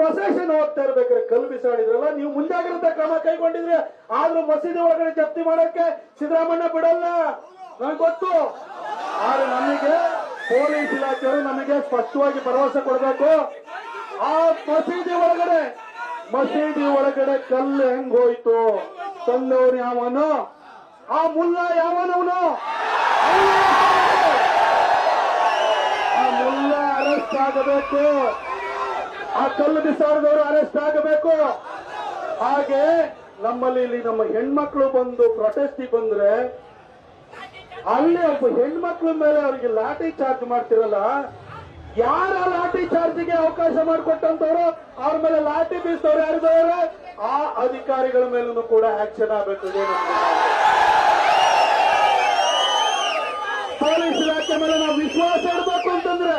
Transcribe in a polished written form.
Procession ಹೋಗ್ತಾ ಇರ್ಬೇಕಾದ್ರೆ ಕಲ್ಲು ಬಿಸಾಡಿದ್ರಲ್ಲ, ನೀವು ಮುಂಜಾಗ್ರತಾ ಕ್ರಮ ಕೈಗೊಂಡಿದ್ರೆ. ಆದ್ರೂ ಮಸೀದಿ ಒಳಗಡೆ ಜಪ್ತಿ ಮಾಡಕ್ಕೆ ಸಿದ್ದರಾಮಯ್ಯ ಬಿಡಲ್ಲ, ನನಗೆ ಗೊತ್ತು. ಆದ್ರೆ ನಮಗೆ ಪೊಲೀಸ್ ಇಲಾಖೆಯವರು ನಮಗೆ ಸ್ಪಷ್ಟವಾಗಿ ಭರವಸೆ ಕೊಡಬೇಕು. ಆ ಮಸೀದಿ ಒಳಗಡೆ ಕಲ್ಲು ಹೆಂಗ್ ಹೋಯ್ತು, ತಂದವನು ಯಾವನು, ಆ ಮುಲ್ಲ ಯಾವನವನು, ಆ ಮುಲ್ಲ ಅರೆಸ್ಟ್ ಆಗಬೇಕು, ಆ ಕಲ್ಲು ಬಿಸಾಡಿದವರು ಅರೆಸ್ಟ್ ಆಗಬೇಕು. ಹಾಗೆ ನಮ್ಮಲ್ಲಿ ಇಲ್ಲಿ ನಮ್ಮ ಹೆಣ್ಮಕ್ಳು ಬಂದು ಪ್ರೊಟೆಸ್ಟಿಗೆ ಬಂದ್ರೆ ಅಲ್ಲಿ ಒಬ್ಬ ಹೆಣ್ಮಕ್ಳ ಮೇಲೆ ಅವರಿಗೆ ಲಾಠಿ ಚಾರ್ಜ್ ಮಾಡ್ತಿರಲ್ಲ, ಯಾರ ಲಾಠಿ ಚಾರ್ಜ್ಗೆ ಅವಕಾಶ ಮಾಡಿಕೊಟ್ಟಂತವ್ರು ಅವ್ರ ಮೇಲೆ ಲಾಠಿ ಬೀಸೋರು ಯಾರಿದವ್ರೆ, ಆ ಅಧಿಕಾರಿಗಳ ಮೇಲೂ ಕೂಡ ಆಕ್ಷನ್ ಆಗಬೇಕು. ಪೊಲೀಸ್ ಇಲಾಖೆ ಮೇಲೆ ನಾವು ವಿಶ್ವಾಸ ಇಡಬೇಕು ಅಂತಂದ್ರೆ